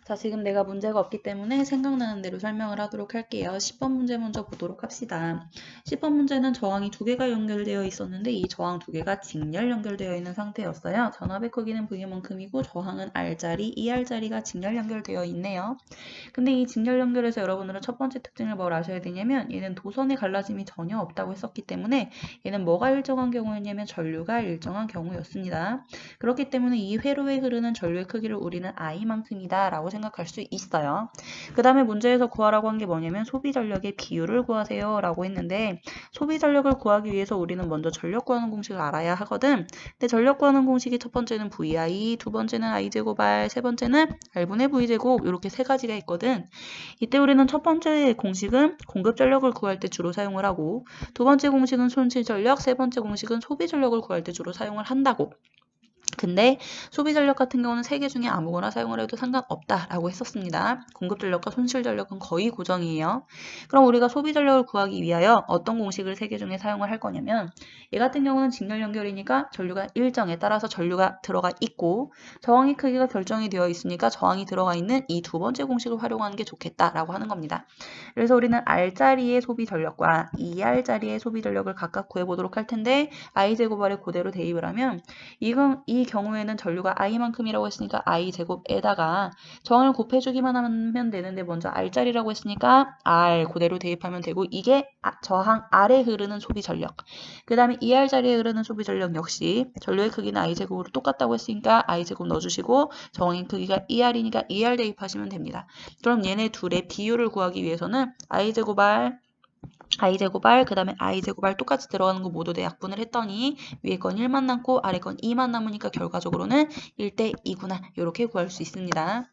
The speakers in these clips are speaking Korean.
자, 지금 내가 문제가 없기 때문에 생각나는 대로 설명을 하도록 할게요. 10번 문제 먼저 보도록 합시다. 10번 문제는 저항이 두 개가 연결되어 있었는데 이 저항 두 개가 직렬 연결되어 있는 상태였어요. 전압의 크기는 V만큼이고 저항은 R자리, 2R자리가 직렬 연결되어 있네요. 근데 이 직렬 연결에서 여러분들은 첫 번째 특징을 뭘 아셔야 되냐면 얘는 도선의 갈라짐이 전혀 없다고 했었기 때문에 얘는 뭐가 일정한 경우였냐면 전류가 일정한 경우였습니다. 그렇기 때문에 이 회로에 흐르는 전류의 크기를 우리는 I만큼이다 라고 생각할 수 있어요. 그 다음에 문제에서 구하라고 한 게 뭐냐면 소비 전력의 비율을 구하세요 라고 했는데 소비 전력을 구하기 위해서 우리는 먼저 전력 구하는 공식을 알아야 하거든. 근데 전력 구하는 공식이 첫 번째는 VI, 두 번째는 I제곱 R, 세 번째는 R분의 V제곱 이렇게 세 가지가 있거든. 이때 우리는 첫 번째 공식은 공급 전력을 구할 때 주로 사용을 하고 두 번째 공식은 손실 전력, 세 번째 공식은 소비 전력을 구할 때 주로 사용을 한다고. 근데 소비 전력 같은 경우는 세 개 중에 아무거나 사용을 해도 상관없다라고 했었습니다. 공급 전력과 손실 전력은 거의 고정이에요. 그럼 우리가 소비 전력을 구하기 위하여 어떤 공식을 세 개 중에 사용을 할 거냐면 얘 같은 경우는 직렬 연결이니까 전류가 일정에 따라서 전류가 들어가 있고 저항의 크기가 결정이 되어 있으니까 저항이 들어가 있는 이 두 번째 공식을 활용하는 게 좋겠다라고 하는 겁니다. 그래서 우리는 R자리의 소비 전력과 2R자리의 소비 전력을 각각 구해보도록 할 텐데 I제곱R에 그대로 대입을 하면 이 경우에는 전류가 I만큼이라고 했으니까 I제곱에다가 저항을 곱해주기만 하면 되는데 먼저 R자리라고 했으니까 R 그대로 대입하면 되고 이게 저항 R에 흐르는 소비 전력. 그 다음에 2R자리에 흐르는 소비 전력 역시 전류의 크기는 I제곱으로 똑같다고 했으니까 I제곱 넣어주시고 저항의 크기가 2R이니까 2R 대입하시면 됩니다. 그럼 얘네 둘의 비율을 구하기 위해서는 I제곱 R, 그 다음에 I제곱 R 똑같이 들어가는 거 모두 대약분을 했더니 위에 건 1만 남고 아래 건 2만 남으니까 결과적으로는 1대 2구나 이렇게 구할 수 있습니다.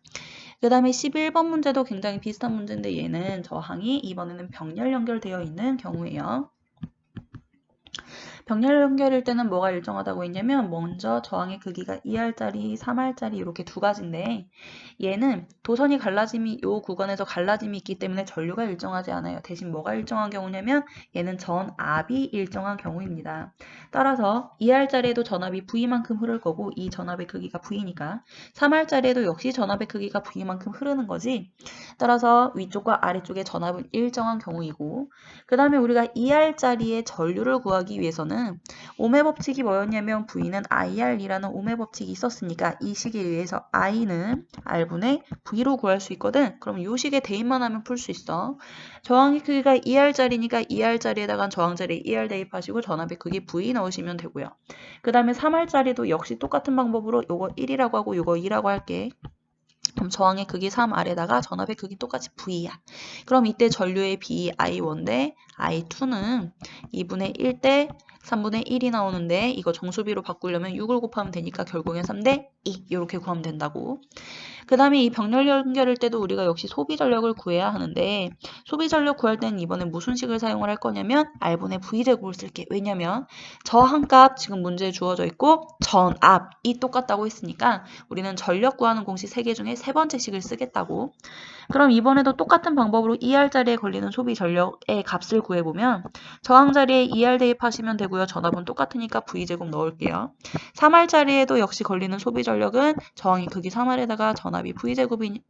그 다음에 11번 문제도 굉장히 비슷한 문제인데 얘는 저항이 이번에는 병렬 연결되어 있는 경우예요. 병렬 연결일 때는 뭐가 일정하다고 했냐면 먼저 저항의 크기가 2R짜리, 3R짜리 이렇게 두 가지인데 얘는 도선이 갈라짐이 요 구간에서 갈라짐이 있기 때문에 전류가 일정하지 않아요. 대신 뭐가 일정한 경우냐면 얘는 전압이 일정한 경우입니다. 따라서 2R짜리에도 전압이 V만큼 흐를 거고 이 전압의 크기가 V니까 3R짜리에도 역시 전압의 크기가 V만큼 흐르는 거지. 따라서 위쪽과 아래쪽의 전압은 일정한 경우이고 그 다음에 우리가 2R짜리의 전류를 구하기 위해서는 오메 법칙이 뭐였냐면 V는 IR이라는 오메 법칙이 있었으니까 이 식에 의해서 I는 R분의 V로 구할 수 있거든. 그럼 이 식에 대입만 하면 풀 수 있어. 저항의 크기가 2R짜리니까 2R짜리에다가 저항자리에 2R 대입하시고 전압의 크기 V 넣으시면 되고요. 그 다음에 3R짜리도 역시 똑같은 방법으로 요거 1이라고 하고 요거 2라고 할게. 그럼 저항의 크기 3R에다가 전압의 크기 똑같이 V야. 그럼 이때 전류의 B I1 대 I2는 2분의 1 대 3분의 1이 나오는데 이거 정수비로 바꾸려면 6을 곱하면 되니까 결국엔 3대 2 이렇게 구하면 된다고. 그 다음에 이 병렬 연결일 때도 우리가 역시 소비 전력을 구해야 하는데 소비 전력 구할 때는 이번에 무슨 식을 사용을 할 거냐면 R분의 V제곱을 쓸게. 왜냐면 저항값 지금 문제에 주어져 있고 전압이 똑같다고 했으니까 우리는 전력 구하는 공식 3개 중에 세 번째 식을 쓰겠다고. 그럼 이번에도 똑같은 방법으로 2R자리에 걸리는 소비 전력의 값을 구해보면 저항 자리에 2R 대입하시면 되고요. 전압은 똑같으니까 V제곱 넣을게요. 3R자리에도 역시 걸리는 소비 전력은 저항이 크기 3R에다가 전압이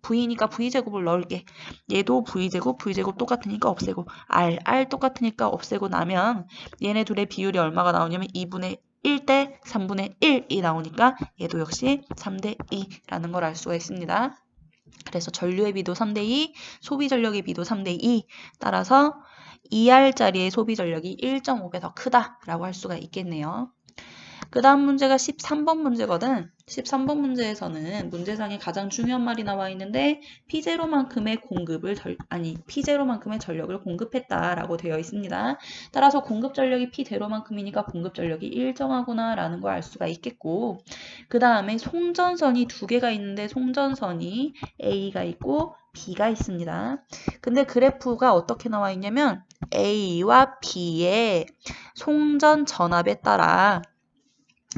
V니까 V제곱을 넣을게. 얘도 V제곱 똑같으니까 없애고 R 똑같으니까 없애고 나면 얘네 둘의 비율이 얼마가 나오냐면 2분의 1대 3분의 1이 나오니까 얘도 역시 3대 2라는 걸 알 수가 있습니다. 그래서 전류의 비도 3대2, 소비 전력의 비도 3대2. 따라서 2R짜리의 소비 전력이 1.5배 더 크다라고 할 수가 있겠네요. 그 다음 문제가 13번 문제거든. 13번 문제에서는 문제상에 가장 중요한 말이 나와 있는데 P0만큼의 P0만큼의 전력을 공급했다라고 되어 있습니다. 따라서 공급 전력이 P0만큼이니까 공급 전력이 일정하구나 라는 걸 알 수가 있겠고 그 다음에 송전선이 두 개가 있는데 송전선이 A가 있고 B가 있습니다. 근데 그래프가 어떻게 나와 있냐면 A와 B의 송전 전압에 따라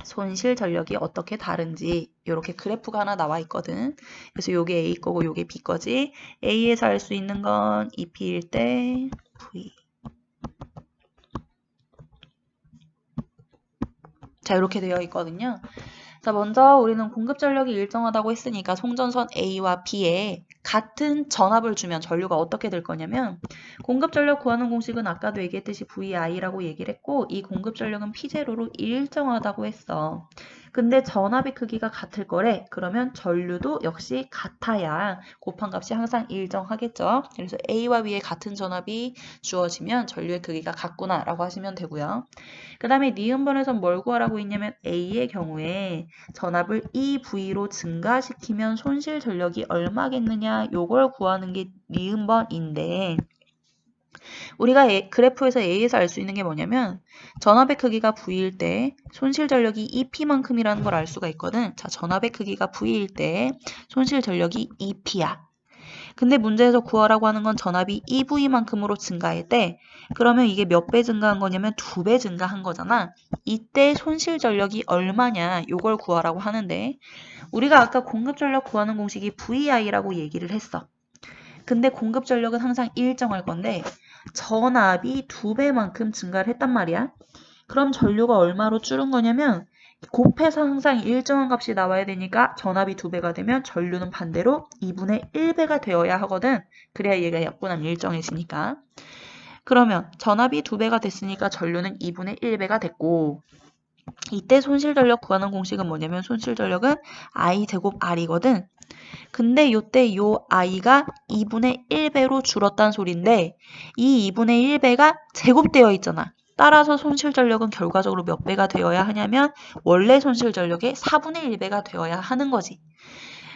손실 전력이 어떻게 다른지 이렇게 그래프가 하나 나와 있거든. 그래서 요게 A 거고 요게 B 거지. A에서 알 수 있는 건 EP일 때 V. 자 이렇게 되어 있거든요. 자, 먼저 우리는 공급 전력이 일정하다고 했으니까 송전선 A와 B에 같은 전압을 주면 전류가 어떻게 될 거냐면 공급 전력 구하는 공식은 아까도 얘기했듯이 VI라고 얘기를 했고 이 공급 전력은 P0로 일정하다고 했어. 근데 전압의 크기가 같을 거래. 그러면 전류도 역시 같아야 곱한 값이 항상 일정하겠죠. 그래서 A와 B에 같은 전압이 주어지면 전류의 크기가 같구나 라고 하시면 되고요. 그 다음에 니은번에선 뭘 구하라고 했냐면 A의 경우에 전압을 EV로 증가시키면 손실 전력이 얼마겠느냐 요걸 구하는 게 니은번인데 우리가 그래프에서 A에서 알 수 있는 게 뭐냐면 전압의 크기가 V일 때 손실 전력이 EP만큼이라는 걸 알 수가 있거든. 자, 전압의 크기가 V일 때 손실 전력이 EP야. 근데 문제에서 구하라고 하는 건 전압이 EV만큼으로 증가했대. 그러면 이게 몇 배 증가한 거냐면 2배 증가한 거잖아. 이때 손실 전력이 얼마냐 요걸 구하라고 하는데 우리가 아까 공급 전력 구하는 공식이 VI라고 얘기를 했어. 근데 공급 전력은 항상 일정할 건데 전압이 2배만큼 증가를 했단 말이야. 그럼 전류가 얼마로 줄은 거냐면 곱해서 항상 일정한 값이 나와야 되니까 전압이 2배가 되면 전류는 반대로 2분의 1배가 되어야 하거든. 그래야 얘가 약분하면 일정해지니까. 그러면 전압이 2배가 됐으니까 전류는 2분의 1배가 됐고 이때 손실전력 구하는 공식은 뭐냐면 손실전력은 I제곱 R이거든. 근데 이때 요 I가 2분의 1배로 줄었다는 소린데 이 2분의 1배가 제곱되어 있잖아. 따라서 손실전력은 결과적으로 몇 배가 되어야 하냐면 원래 손실전력의 4분의 1배가 되어야 하는 거지.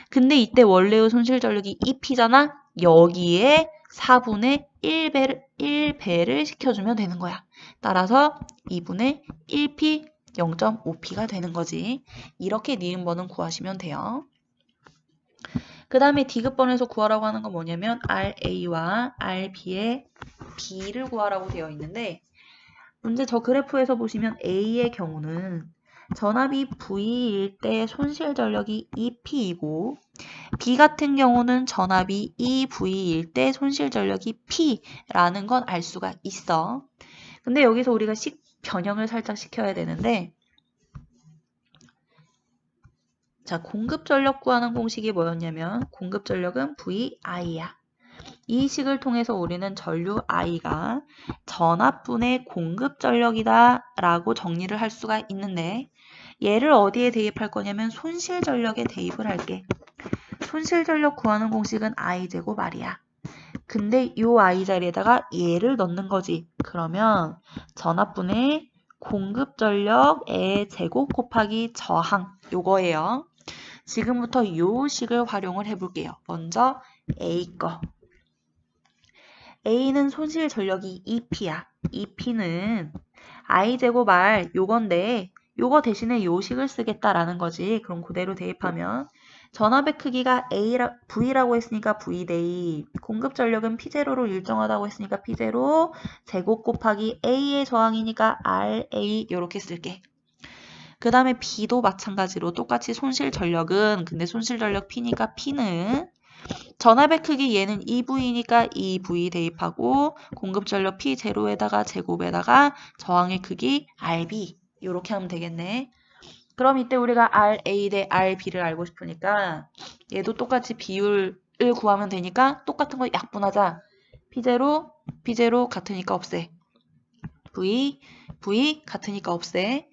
근데 이때 원래의 손실전력이 2P잖아. 여기에 4분의 1배를 시켜주면 되는 거야. 따라서 2분의 1P 0.5P가 되는 거지. 이렇게 니은번은 구하시면 돼요. 그 다음에 디귿번에서 구하라고 하는 건 뭐냐면 RA와 RB의 B를 구하라고 되어 있는데 문제 저 그래프에서 보시면 A의 경우는 전압이 V일 때 손실 전력이 EP이고 B 같은 경우는 전압이 EV일 때 손실 전력이 P라는 건 알 수가 있어. 근데 여기서 우리가 변형을 살짝 시켜야 되는데 자, 공급 전력 구하는 공식이 뭐였냐면 공급 전력은 VI야. 이 식을 통해서 우리는 전류 I가 전압분의 공급 전력이다 라고 정리를 할 수가 있는데 얘를 어디에 대입할 거냐면 손실 전력에 대입을 할게. 손실 전력 구하는 공식은 I제곱 R이야. 근데 요 I 자리에다가 얘를 넣는 거지. 그러면 전압분의 공급 전력의 제곱 곱하기 저항 요거예요. 지금부터 요 식을 활용을 해볼게요. 먼저 A 거. A는 손실 전력이 EP야. EP는 I제곱 R 요건데 요거 대신에 요 식을 쓰겠다라는 거지. 그럼 그대로 대입하면 전압의 크기가 V라고 했으니까 V 대입. 공급 전력은 P0로 일정하다고 했으니까 P0 제곱 곱하기 A의 저항이니까 RA 요렇게 쓸게. 그 다음에 B도 마찬가지로 똑같이 손실 전력은 근데 손실 전력 P니까 P는 전압의 크기 얘는 EV니까 EV 대입하고 공급 전력 P0에다가 제곱에다가 저항의 크기 RB 이렇게 하면 되겠네. 그럼 이때 우리가 RA 대 RB를 알고 싶으니까 얘도 똑같이 비율을 구하면 되니까 똑같은 거 약분하자. P0 같으니까 없애. V 같으니까 없애.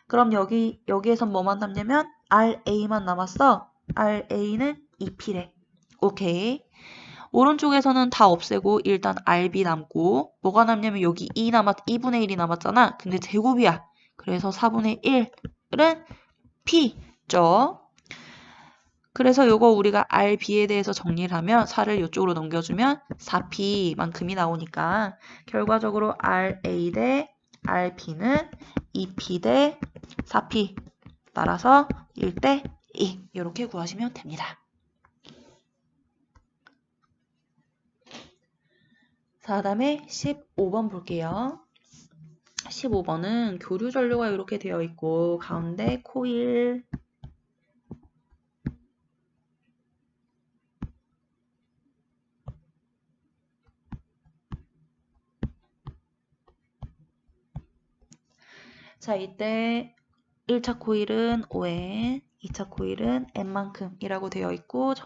그럼 여기에선 뭐만 남냐면 RA만 남았어. RA는 2P래. 오케이. 오른쪽에서는 다 없애고 일단 RB 남고 뭐가 남냐면 여기 2분의 1이 남았잖아. 근데 제곱이야. 그래서 4분의 1은 P죠. 그래서 요거 우리가 RB에 대해서 정리를 하면 4를 이쪽으로 넘겨주면 4P만큼이 나오니까 결과적으로 RA 대 RB는 2P 대 4P 따라서 1대 2 이렇게 구하시면 됩니다. 자, 다음에 15번 볼게요. 15번은 교류 전류가 이렇게 되어 있고 가운데 코일 자, 이때 1차 코일은 5n, 2차 코일은 n만큼이라고 되어 있고